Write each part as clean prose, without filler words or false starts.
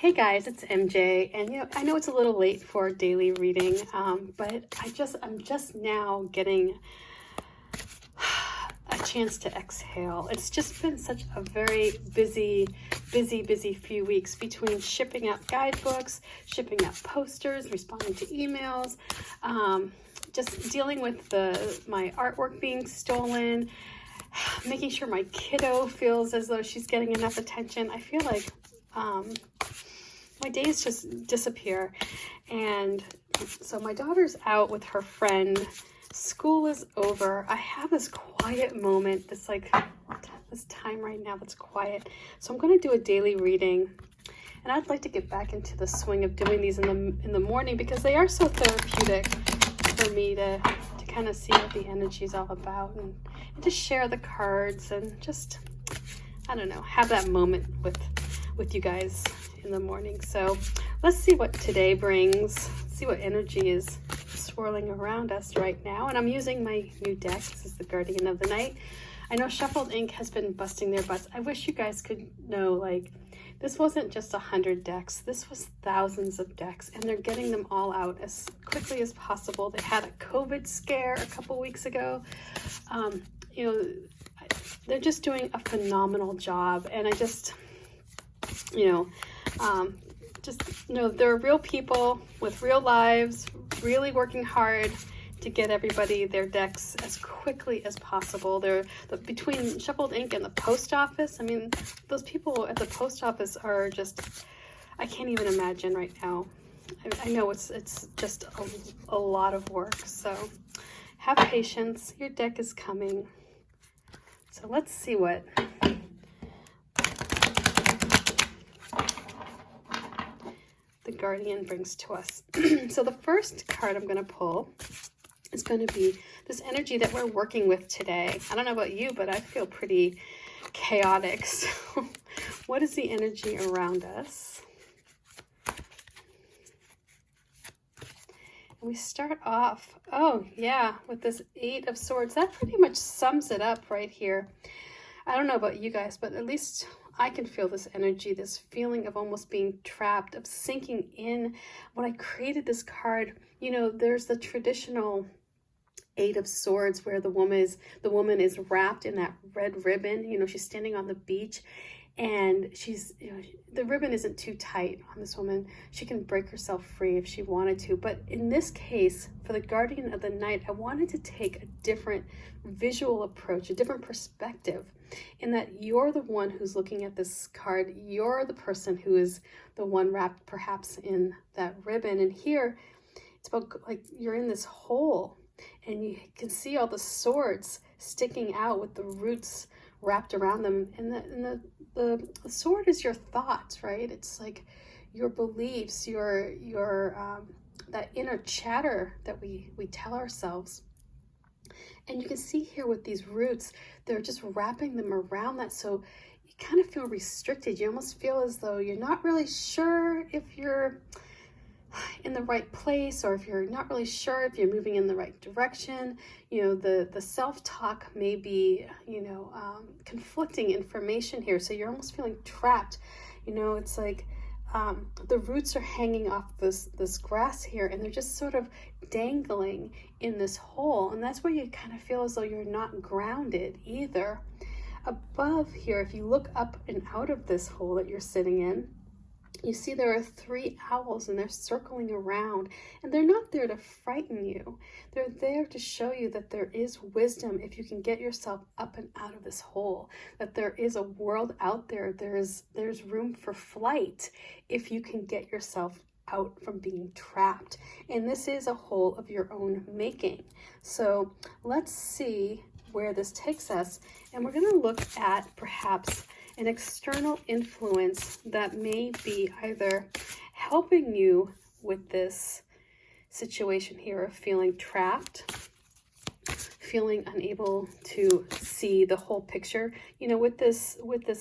Hey guys, it's MJ, and I know it's a little late for daily reading, but I'm just now getting a chance to exhale. It's just been such a very busy few weeks between shipping out guidebooks, shipping out posters, responding to emails, just dealing with my artwork being stolen, making sure my kiddo feels as though she's getting enough attention. I feel like my days just disappear. And so my daughter's out with her friend. School is over. I have this quiet moment, this time right now that's quiet. So I'm going to do a daily reading. And I'd like to get back into the swing of doing these in the morning because they are so therapeutic for me to kind of see what the energy is all about and to share the cards and just, I don't know, have that moment with you guys in the morning. So let's see what today brings. See what energy is swirling around us right now. And I'm using my new deck. This is the Guardian of the Night. I know Shuffled Ink has been busting their butts. I wish you guys could know, like, this wasn't just 100 decks. This was thousands of decks, and they're getting them all out as quickly as possible. They had a COVID scare a couple weeks ago. They're just doing a phenomenal job, and I just, they're real people with real lives, really working hard to get everybody their decks as quickly as possible. Between Shuffled Ink and the post office, I mean, those people at the post office are just, I can't even imagine right now. I know it's just a lot of work. So have patience. Your deck is coming. So let's see what the Guardian brings to us. So the first card I'm going to pull is going to be this energy that we're working with today. I don't know about you, but I feel pretty chaotic. So what is the energy around us? And we start off, with this Eight of Swords. That pretty much sums it up right here. I don't know about you guys, but at least I can feel this energy, this feeling of almost being trapped, of sinking in. When I created this card, there's the traditional Eight of Swords where the woman is wrapped in that red ribbon. She's standing on the beach, and the ribbon isn't too tight on this woman. She can break herself free if she wanted to. But in this case, for the Guardian of the Night, I wanted to take a different visual approach, a different perspective, in that you're the one who's looking at this card. You're the person who is the one wrapped perhaps in that ribbon. And here, it's about like you're in this hole, and you can see all the swords sticking out with the roots wrapped around them. And the sword is your thoughts, right? It's like your beliefs, your that inner chatter that we tell ourselves. And you can see here with these roots, they're just wrapping them around that. So you kind of feel restricted. You almost feel as though you're not really sure if you're in the right place, or if you're not really sure if you're moving in the right direction. The self-talk may be, conflicting information here. So you're almost feeling trapped. It's like the roots are hanging off this grass here, and they're just sort of dangling in this hole. And that's where you kind of feel as though you're not grounded either. Above here, if you look up and out of this hole that you're sitting in, you see there are 3 owls, and they're circling around, and they're not there to frighten you. They're there to show you that there is wisdom if you can get yourself up and out of this hole, that there is a world out there. There's room for flight if you can get yourself out from being trapped. And this is a hole of your own making. So let's see where this takes us. And we're going to look at perhaps an external influence that may be either helping you with this situation here of feeling trapped, feeling unable to see the whole picture. You know, with this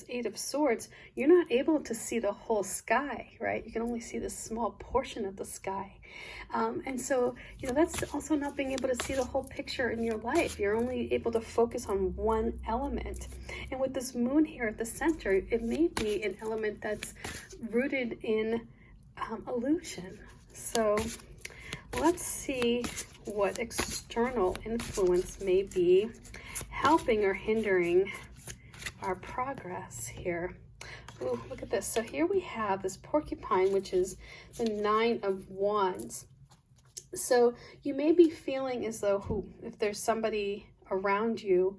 Eight of Swords, you're not able to see the whole sky, right? You can only see this small portion of the sky. And so, you know, that's also not being able to see the whole picture in your life. You're only able to focus on one element. And with this moon here at the center, it may be an element that's rooted in illusion. So let's see what external influence may be helping or hindering our progress here. Ooh, look at this. So here we have this porcupine, which is the Nine of Wands. So you may be feeling as though if there's somebody around you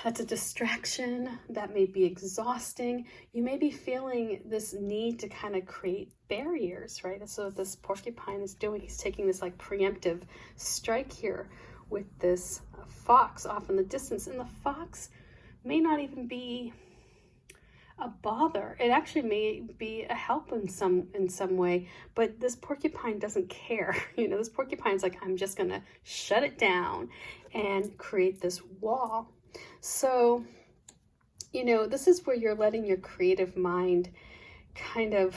that's a distraction, that may be exhausting. You may be feeling this need to kind of create barriers, right? That's what this porcupine is doing. He's taking this like preemptive strike here with this fox off in the distance. And the fox may not even be a bother. It actually may be a help in some way, but this porcupine doesn't care. You know, this porcupine's like, I'm just gonna shut it down and create this wall. So, you know, this is where you're letting your creative mind kind of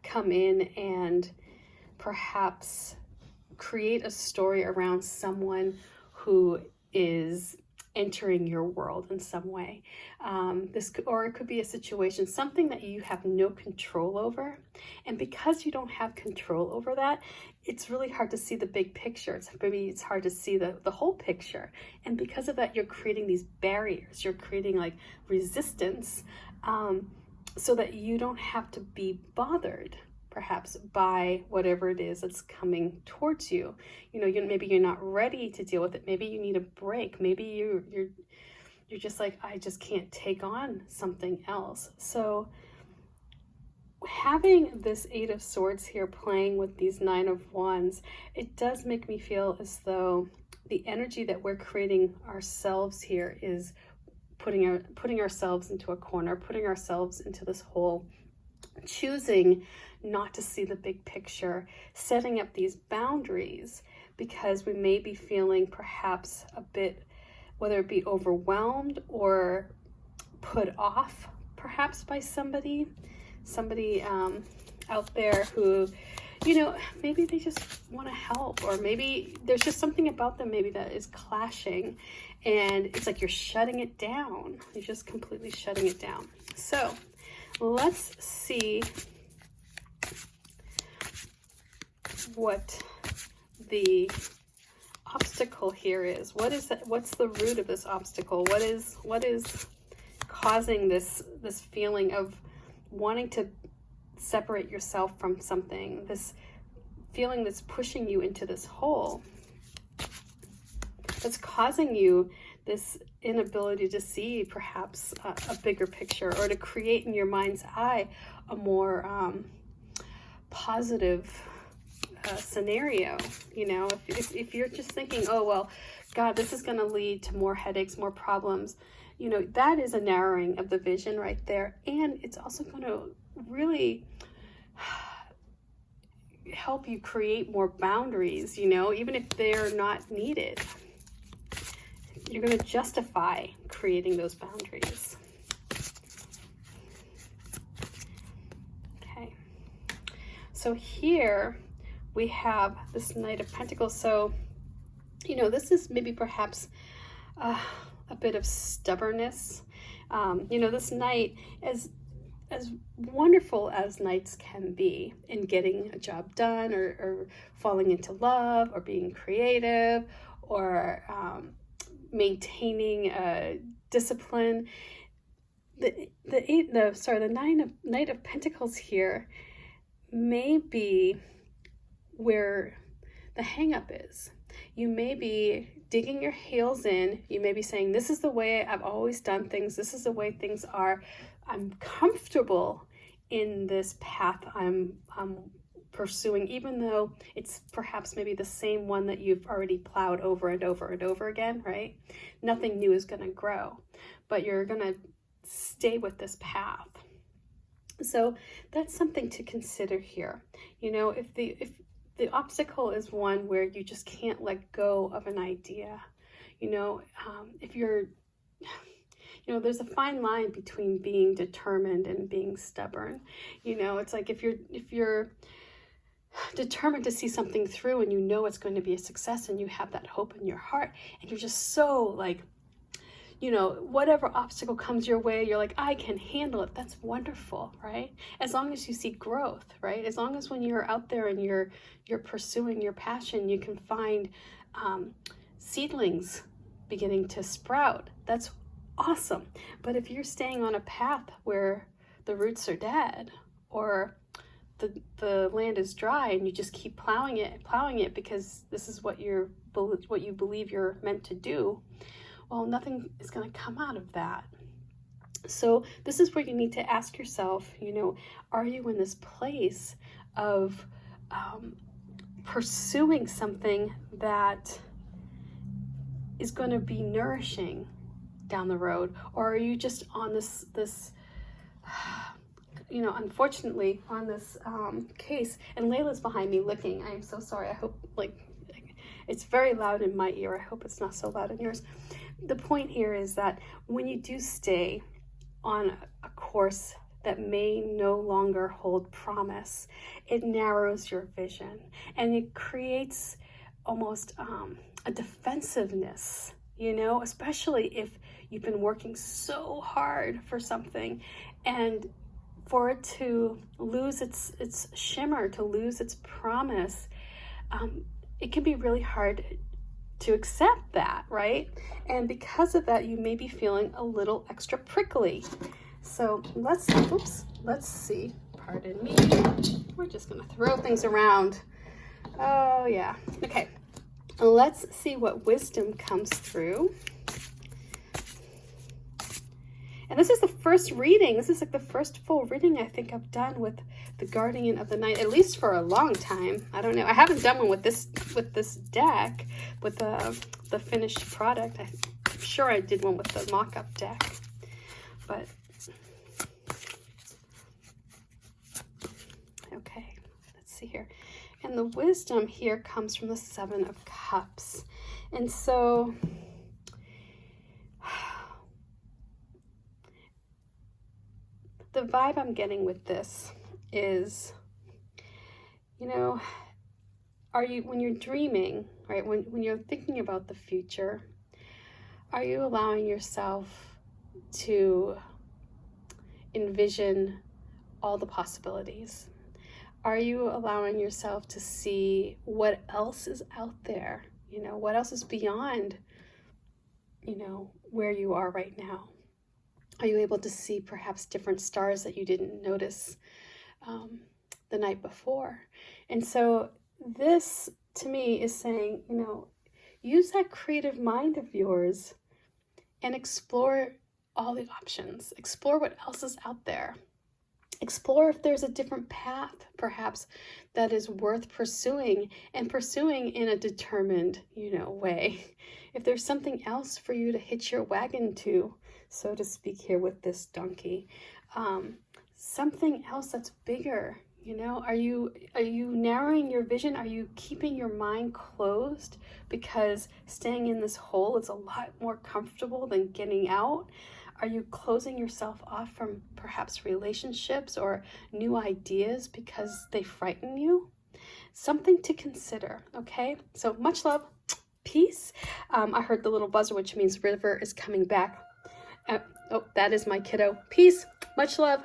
come in and perhaps create a story around someone who is entering your world in some way. Or it could be a situation, something that you have no control over. And because you don't have control over that, it's really hard to see the big picture. Maybe it's hard to see the whole picture. And because of that, you're creating these barriers. You're creating like resistance so that you don't have to be bothered perhaps by whatever it is that's coming towards you. You know, maybe you're not ready to deal with it. Maybe you need a break. Maybe you're just like, I just can't take on something else. So having this Eight of Swords here playing with these Nine of Wands, it does make me feel as though the energy that we're creating ourselves here is putting ourselves into a corner, putting ourselves into this hole, choosing not to see the big picture, setting up these boundaries because we may be feeling perhaps a bit, whether it be overwhelmed or put off perhaps by somebody out there who, you know, maybe they just want to help, or maybe there's just something about them maybe that is clashing, and it's like you're shutting it down. You're just completely shutting it down. So let's see what the obstacle here is. What is that? What's the root of this obstacle? What is causing this feeling of wanting to separate yourself from something, this feeling that's pushing you into this hole, that's causing you this inability to see perhaps a bigger picture, or to create in your mind's eye a more positive scenario. You know, if you're just thinking, oh well, God, this is going to lead to more headaches, more problems, you know, that is a narrowing of the vision right there. And it's also going to really help you create more boundaries, you know, even if they're not needed. You're going to justify creating those boundaries. Okay. So here we have this Knight of Pentacles. So, you know, this is maybe perhaps a bit of stubbornness. You know, this Knight, as wonderful as knights can be in getting a job done, or falling into love, or being creative, or maintaining discipline, the Knight of Pentacles here may be where the hang up is. You may be digging your heels in. You may be saying, this is the way I've always done things. This is the way things are. I'm comfortable in this path I'm pursuing, even though it's perhaps maybe the same one that you've already plowed over and over and over again, right? Nothing new is going to grow, but you're going to stay with this path. So that's something to consider here. You know, if the obstacle is one where you just can't let go of an idea. You know, if you're, you know, there's a fine line between being determined and being stubborn. You know, it's like if you're determined to see something through and you know it's going to be a success and you have that hope in your heart and you're just so like, you know, whatever obstacle comes your way, you're like, I can handle it. That's wonderful, right? As long as you see growth, right? As long as when you're out there and you're pursuing your passion, you can find seedlings beginning to sprout. That's awesome. But if you're staying on a path where the roots are dead, or the land is dry and you just keep plowing it because this is what you believe you're meant to do, well, nothing is going to come out of that. So this is where you need to ask yourself, you know, are you in this place of pursuing something that is going to be nourishing down the road, or are you just on this you know, unfortunately on this case, and Layla's behind me licking. I am so sorry. I hope, like, it's very loud in my ear. I hope it's not so loud in yours. The point here is that when you do stay on a course that may no longer hold promise, it narrows your vision and it creates almost a defensiveness, you know, especially if you've been working so hard for something, and for it to lose its shimmer, to lose its promise, it can be really hard to accept that, right? And because of that, you may be feeling a little extra prickly. So let's see, pardon me. We're just gonna throw things around. Oh yeah, okay. Let's see what wisdom comes through. And this is the first reading. This is like the first full reading I think I've done with the Guardian of the Night, at least for a long time. I don't know. I haven't done one with this deck, with the finished product. I'm sure I did one with the mock-up deck, but okay. Let's see here. And the wisdom here comes from the Seven of Cups, and so. The vibe I'm getting with this is, you know, when you're dreaming, right, when you're thinking about the future, are you allowing yourself to envision all the possibilities? Are you allowing yourself to see what else is out there? You know, what else is beyond, you know, where you are right now? Are you able to see perhaps different stars that you didn't notice the night before? And so this, to me, is saying, you know, use that creative mind of yours and explore all the options. Explore what else is out there. Explore if there's a different path, perhaps, that is worth pursuing, and pursuing in a determined, you know, way. If there's something else for you to hitch your wagon to, so to speak, here with this donkey, something else that's bigger, you know, are you narrowing your vision? Are you keeping your mind closed because staying in this hole is a lot more comfortable than getting out? Are you closing yourself off from perhaps relationships or new ideas because they frighten you? Something to consider, okay? So much love, peace. I heard the little buzzer, which means River is coming back. Oh, that is my kiddo. Peace, much love.